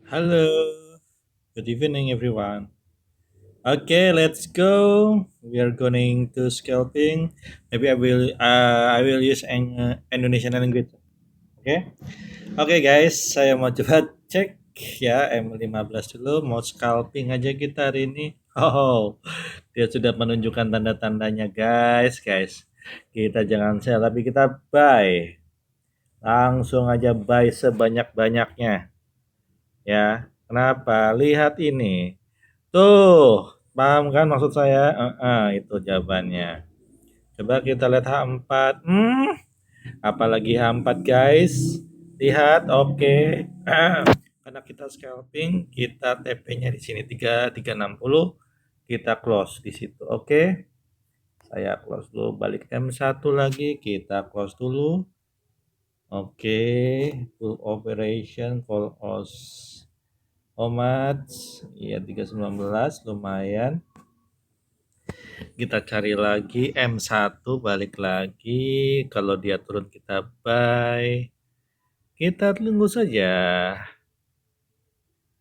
Hello, good evening, everyone. Okay, let's go. We are going to scalping. Maybe I will use Indonesian language. Okay, okay guys, saya mau coba cek ya M15 dulu. Mau scalping aja kita hari ini. Oh, dia sudah menunjukkan tanda-tandanya guys. Kita jangan sell, tapi kita buy. Langsung aja buy sebanyak-banyaknya. Ya, kenapa? Lihat ini. Tuh, paham kan maksud saya? Itu jawabannya. Coba kita lihat H4. Apalagi H4 guys. Lihat, oke. Karena kita scalping, kita TP-nya di sini 3360. Kita close di situ. Oke. Saya close dulu, balik M1 lagi, kita close dulu. Oke, full operation, call os. Omat, ya 319 lumayan. Kita cari lagi M1, balik lagi. Kalau dia turun kita buy. Kita tunggu saja.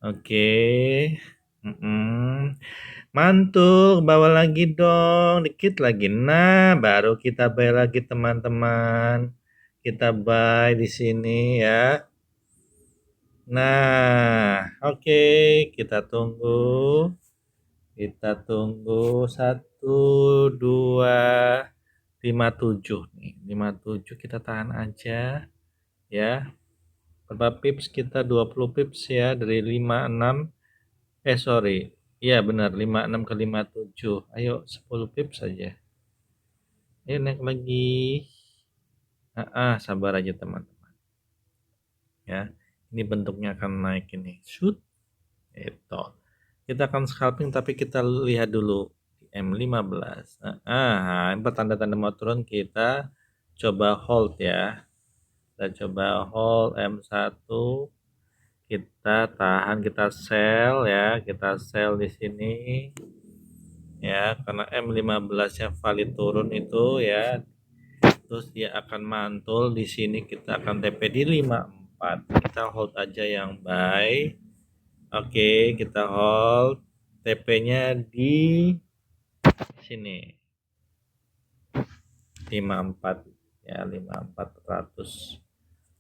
Oke. Mantul, bawa lagi dong, dikit lagi. Nah, baru kita buy lagi teman-teman. Kita buy di sini ya. Nah, oke, kita tunggu. Kita tunggu 1, 2, 5, 7 nih. 57 kita tahan aja ya. Berapa pips kita? 20 pips ya dari 56. Sorry. Iya benar 56 ke 57. Ayo 10 pips saja. Ayo naik lagi. Sabar aja teman-teman. Ya. Ini bentuknya akan naik ini. Shoot. Itu. Kita akan scalping tapi kita lihat dulu M15. Tanda-tanda mau turun kita coba hold ya. Kita coba hold M1. Kita tahan, kita sell ya. Kita sell di sini ya karena M15-nya valid turun itu ya. Terus dia akan mantul di sini kita akan TP di 54. Kita hold aja yang buy. Oke, kita hold TP-nya di sini 54 ya 54 400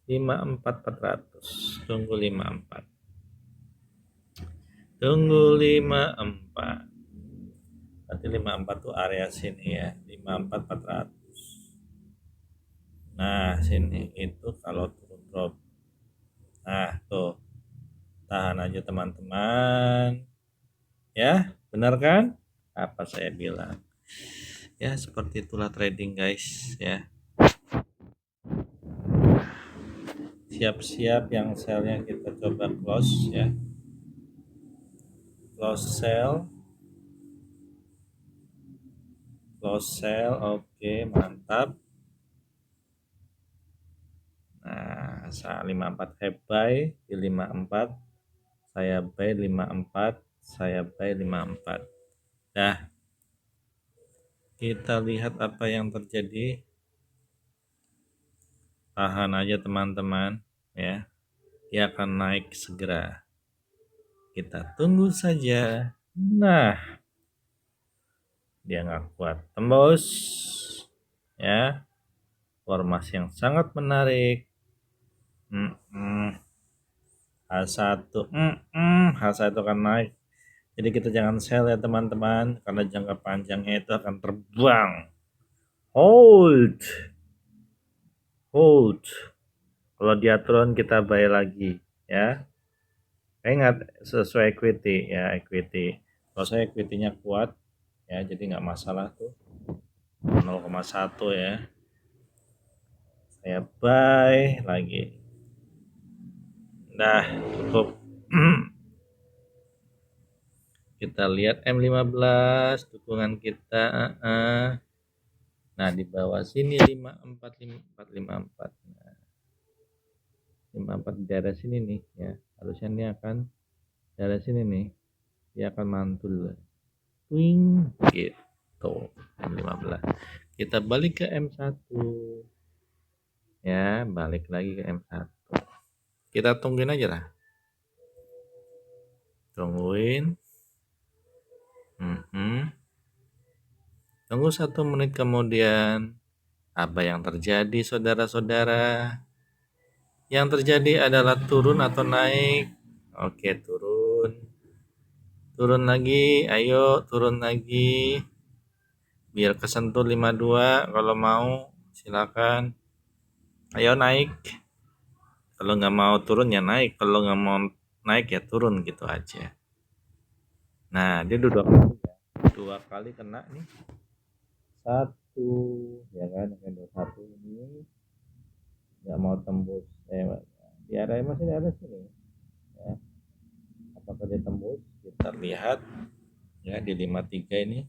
54 400 tunggu 54 tunggu 54 berarti 54 tuh area sini ya 54 400 nah sini itu kalau turun drop nah tuh tahan aja teman-teman ya benar kan apa saya bilang ya seperti itulah trading guys ya siap-siap yang sellnya kita coba close ya close sell oke mantap nah 54 buy di 54 saya buy 54 saya buy 54 dah kita lihat apa yang terjadi tahan aja teman-teman ya dia akan naik segera kita tunggu saja nah dia nggak kuat tembus ya formasi yang sangat menarik H1 H1 akan naik jadi kita jangan sell ya teman-teman karena jangka panjangnya itu akan terbang hold hold kalau dia turun kita buy lagi ya ingat sesuai equity ya equity kalau saya equity-nya kuat ya jadi nggak masalah tuh 0,1 ya saya buy lagi nah cukup kita lihat M15 dukungan kita nah di bawah sini 545454 nah, 54 di daerah sini nih ya harusnya ini akan daerah sini nih dia akan mantul wing gitu M15 kita balik ke M1 ya balik lagi ke M1 kita tungguin aja lah Tungguin. Tunggu 1 menit kemudian. Apa yang terjadi, saudara-saudara? Yang terjadi adalah turun atau naik. Oke, turun. Turun lagi, ayo turun lagi. Biar kesentuh 52. Kalau mau silakan. Ayo naik. Kalau nggak mau turun ya naik. Kalau nggak mau naik ya turun gitu aja. Nah, dia udah 2 kali kena nih. 1, ya kan, yang 1 ini nggak mau tembus. Di area masih di area sini. Ya. Apakah dia tembus? Kita lihat ya di 53 ini.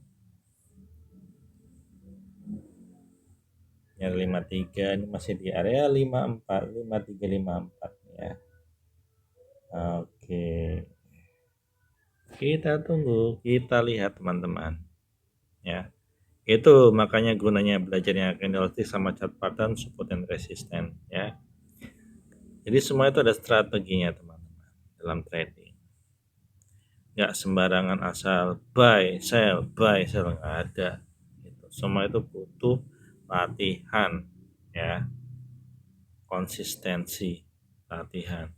Yang 53 ini masih di area 54, 53, 54 ya. Oke. Kita tunggu, kita lihat teman-teman. Ya. Itu makanya gunanya belajarnya candlestick sama chart pattern, support and resistance ya. Jadi semua itu ada strateginya teman-teman dalam trading. Nggak sembarangan asal buy sell nggak ada. Semua itu butuh latihan ya, konsistensi latihan.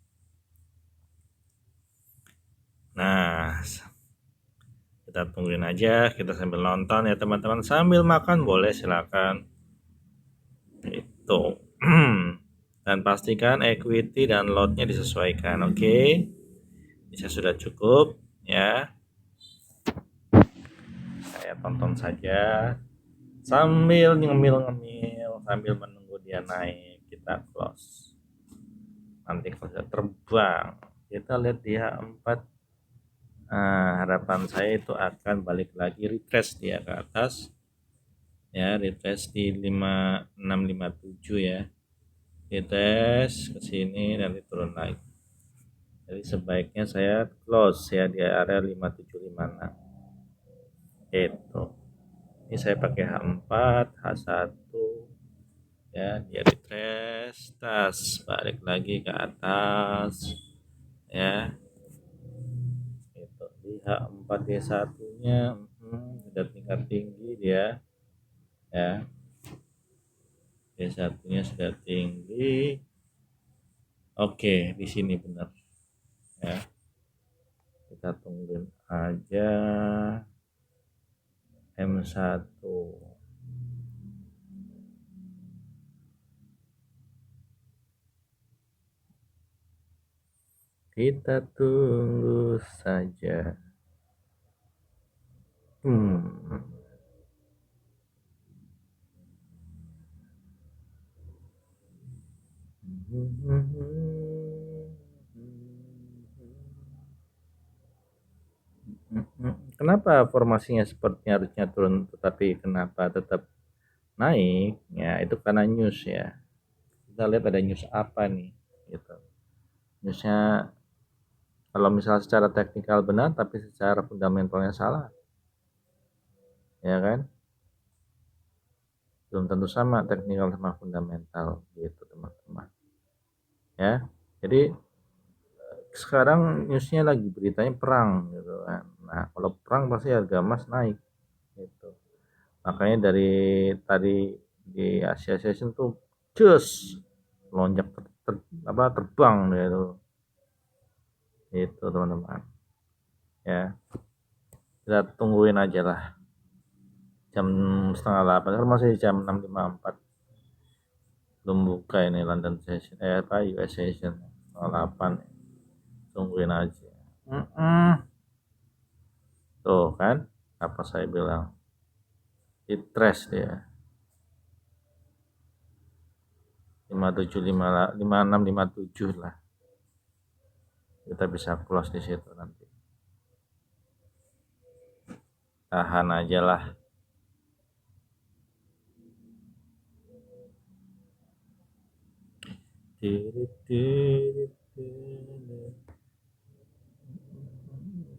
Nah, kita tungguin aja, kita sambil nonton ya teman-teman, sambil makan boleh silakan. Itu. Dan pastikan equity dan lotnya disesuaikan, oke? Bisa sudah cukup ya. Saya tonton saja sambil ngemil-ngemil, sambil menunggu dia naik, kita close. Nanti kalau sudah terbang, kita lihat di H4. Harapan saya itu akan balik lagi retrace dia ke atas ya, retrace di 5657 ya, retrace ke sini dan turun lagi. Jadi sebaiknya saya close ya di area 5756 itu. Ini saya pakai H4, H1 ya, dia retrace, tas balik lagi ke atas ya. Itu di H4 D1 nya sudah tingkat tinggi dia ya, D1 nya sudah tinggi. Oke, di sini benar ya, kita tungguin aja M1. Kita tunggu saja. Kenapa formasinya sepertinya harusnya turun tetapi kenapa tetap naik ya? Itu karena news ya. Kita lihat ada news apa nih gitu. Newsnya kalau misalnya secara teknikal benar tapi secara fundamentalnya salah ya kan, belum tentu sama teknikal sama fundamental gitu teman-teman ya. Jadi sekarang newsnya lagi beritanya perang gitu kan. Nah kalau perang pasti harga emas naik gitu. Makanya dari tadi di Asia Session tuh just lonjak terbang gitu itu teman-teman ya. Kita tungguin aja lah jam 7:30 kan masih jam 6.54, belum buka ini London Session US Session 8. Tungguin aja. Tuh kan apa saya bilang, di trash dia 56 57 lah, kita bisa close di situ nanti. Tahan aja lah.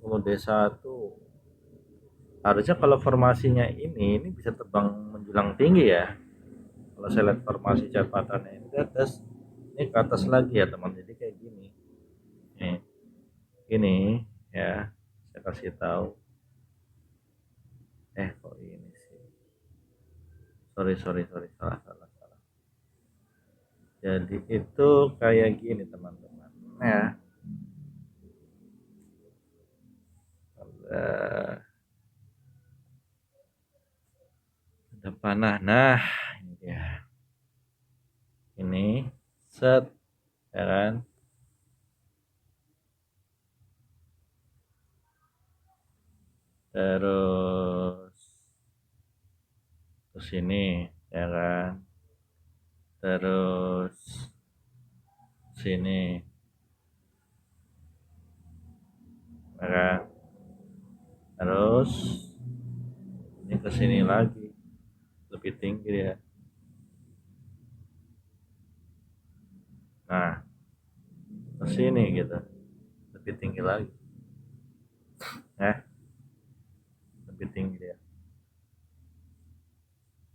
Kalau D1 harusnya kalau formasinya ini bisa terbang menjulang tinggi ya. Kalau saya lihat formasi catatannya ini ke atas, ini ke atas lagi ya teman. Jadi kayak gini nih, ini ya. Saya kasih tahu. Kok ini sih? Sorry, salah. Jadi itu kayak gini teman-teman. Ya, ada panah. Nah, ini dia. Ini set, ya kan? Terus ke sini, ya kan? Terus sini, ya kan? Terus ini ke sini lagi, lebih tinggi ya. Nah, ke sini gitu, lebih tinggi lagi, ya, lebih tinggi ya.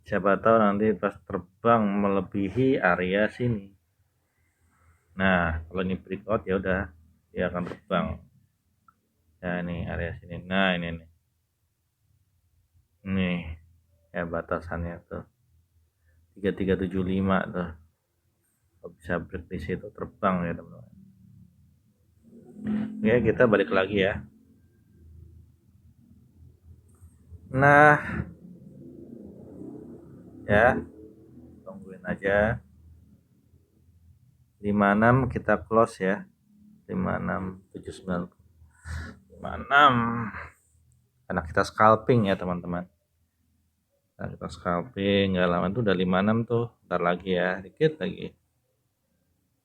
Siapa tahu nanti pas terbang melebihi area sini. Nah, kalau ini breakout ya udah dia akan terbang. Ya ini area sini. Nah, ini nih. Nih, ya batasannya tuh. 3375 tuh. Kalau bisa break di situ terbang ya, teman-teman. Ya, kita balik lagi ya. Nah, ya, tungguin aja. 56 kita close ya. 5679 56 karena kita scalping ya teman-teman. Nah, kita scalping nggak lama tuh udah 56 tuh, ntar lagi ya, dikit lagi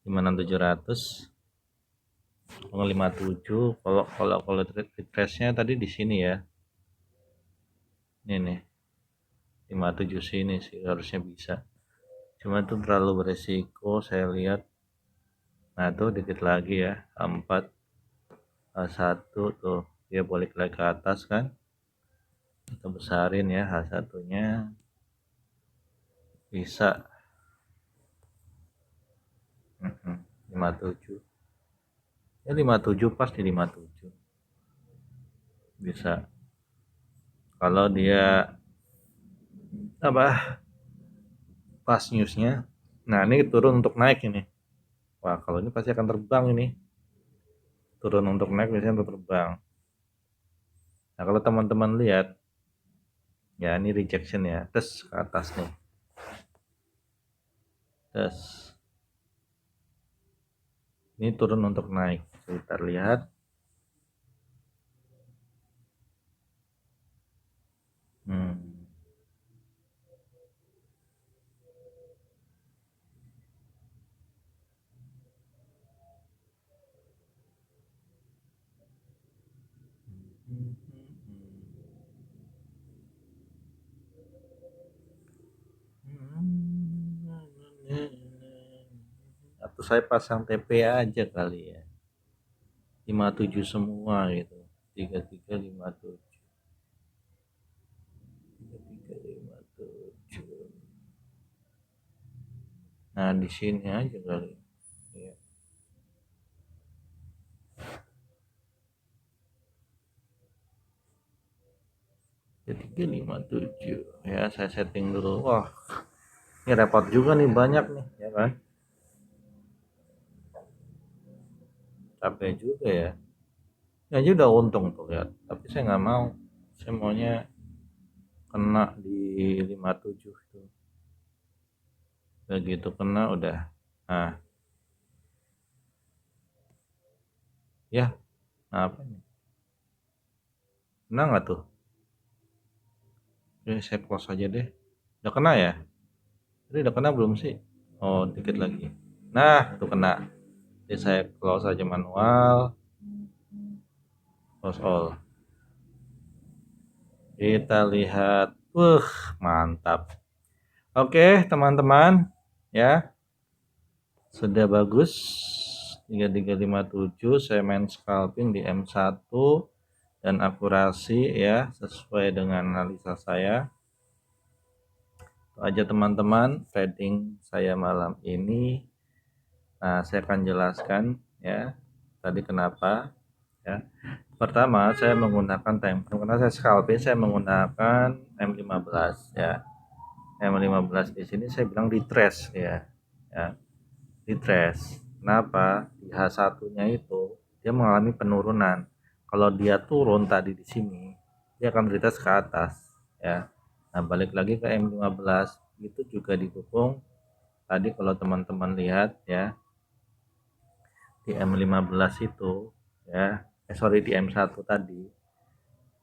56700. 57. Kalau retracenya tadi di sini ya, ini nih 57 sini sih harusnya bisa, cuma itu terlalu beresiko saya lihat. Nah tuh dikit lagi ya, 4 H1 tuh dia balik lagi ke atas kan, kita besarin ya H1 nya bisa 57 ya, 57 pas di 57 bisa kalau dia apa pas newsnya. Nah ini turun untuk naik ini, wah kalau ini pasti akan terbang ini, turun untuk naik biasanya untuk terbang. Nah kalau teman-teman lihat ya, ini rejection ya, terus ke atas nih, terus ini turun untuk naik. Kita lihat atau saya pasang TP aja kali ya, 57 semua gitu, 3357 3357. Nah di sini aja kali ya. 3357 ya, saya setting dulu. Wah ini repot juga nih, banyak nih ya kan, capek juga ya. Ini aja udah untung tuh lihat, tapi saya nggak mau, saya maunya kena di 57 tuh, begitu kena udah. Nah ya, nah apa nih, kena nggak tuh? Oke, saya close aja deh. Udah kena ya? Tadi udah kena belum sih? Oh dikit lagi. Nah tuh kena, jadi saya close aja manual, close all. Kita lihat, mantap. Oke teman-teman ya, sudah bagus. 3357 saya main scalping di M1 dan akurasi ya, sesuai dengan analisa saya. Itu aja teman-teman trading saya malam ini. Nah saya akan jelaskan ya tadi kenapa ya. Pertama, saya menggunakan time frame karena saya scalping, saya menggunakan M15 ya. M15 di sini saya bilang retrace ya. Ya, retrace. Kenapa? Di H1-nya itu dia mengalami penurunan. Kalau dia turun tadi di sini, dia akan retrace ke atas ya. Nah, balik lagi ke M15 itu juga didukung tadi kalau teman-teman lihat ya, di M15 itu ya, di M1 tadi.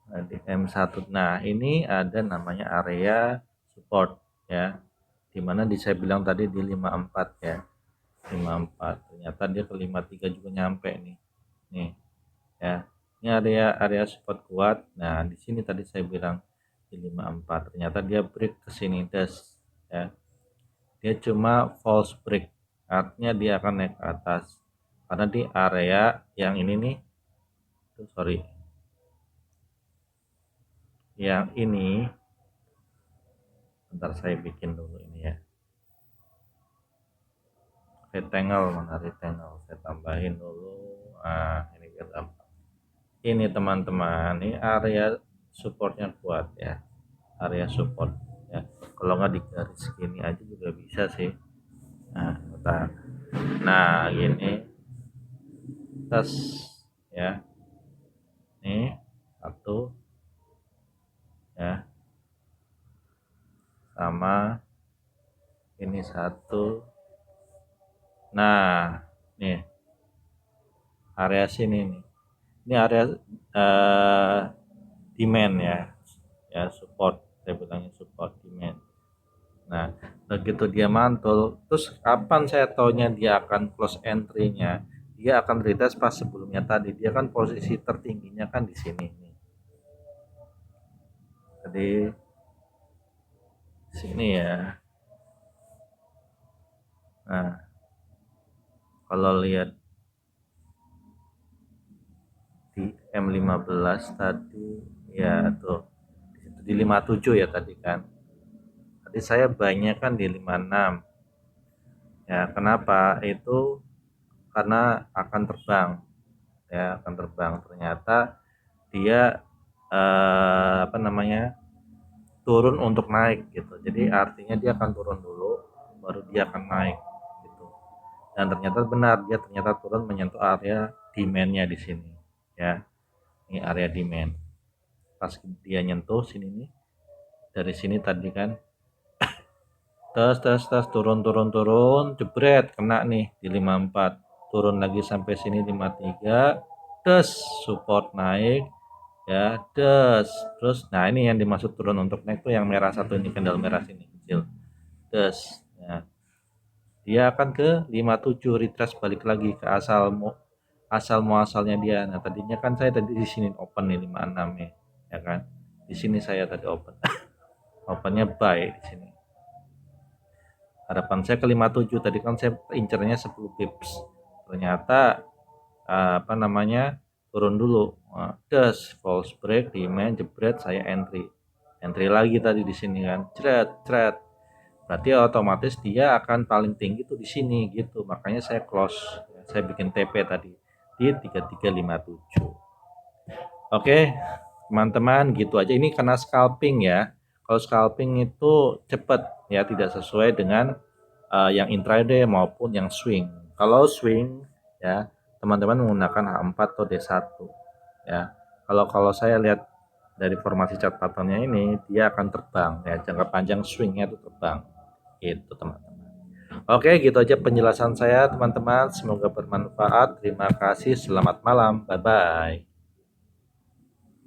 Nah, di M1, nah ini ada namanya area support ya, dimana saya bilang tadi di 54 ya, 54 ternyata dia ke 53 juga nyampe nih ya. Ini area support kuat. Nah di sini tadi saya bilang di 54 ternyata dia break ke sini ya, dia cuma false break, artinya dia akan naik ke atas karena di area yang ini nih, yang ini bentar saya bikin dulu ini ya, rectangle, mana rectangle, saya tambahin dulu. Ini kita, ini teman-teman, ini area supportnya kuat ya, area support ya. Kalau nggak di garis gini aja juga bisa sih. Nah gini, tes ya, nih satu ya, sama ini satu. Nah nih area sini nih, ini area demand ya support, saya bilangnya support demand. Nah begitu dia mantul, terus kapan saya taunya dia akan close entry-nya, dia akan retest pas sebelumnya tadi, dia kan posisi tertingginya kan di sini nih, jadi sini ya. Nah kalau lihat di M15 tadi ya tuh di 57 ya tadi kan, tadi saya banyak kan di 56 ya. Kenapa itu? Karena akan terbang ya, akan terbang. Ternyata dia apa namanya, turun untuk naik gitu, jadi artinya dia akan turun dulu baru dia akan naik gitu. Dan ternyata benar, dia ternyata turun menyentuh area demandnya di sini ya. Ini area demand, pas dia nyentuh sini nih, dari sini tadi kan tes turun jebret kena nih di 54, turun lagi sampai sini 53, tes support naik ya, terus nah ini yang dimaksud turun untuk naik tuh yang merah satu ini, kendal merah sini kecil, ya. Dia akan ke 57, retrace balik lagi ke asal muasalnya dia. Nah tadinya kan saya tadi di sini open nih 56 nih ya kan, di sini saya tadi open opennya buy di sini, harapan saya ke 57, tadi kan saya incernya 10 pips, ternyata apa namanya, turun dulu, false break di main, jebret, saya entry lagi tadi di sini kan, cret, berarti otomatis dia akan paling tinggi tuh di sini gitu, makanya saya close, saya bikin TP tadi di 3357. Oke teman-teman, gitu aja. Ini karena scalping ya. Kalau scalping itu cepat ya, tidak sesuai dengan yang intraday maupun yang swing. Kalau swing ya, teman-teman menggunakan H4 atau D1 ya. Kalau saya lihat dari formasi chart patternnya ini, dia akan terbang ya, jangka panjang swingnya itu terbang gitu teman-teman. Oke, gitu aja penjelasan saya teman-teman, semoga bermanfaat. Terima kasih, selamat malam, bye bye.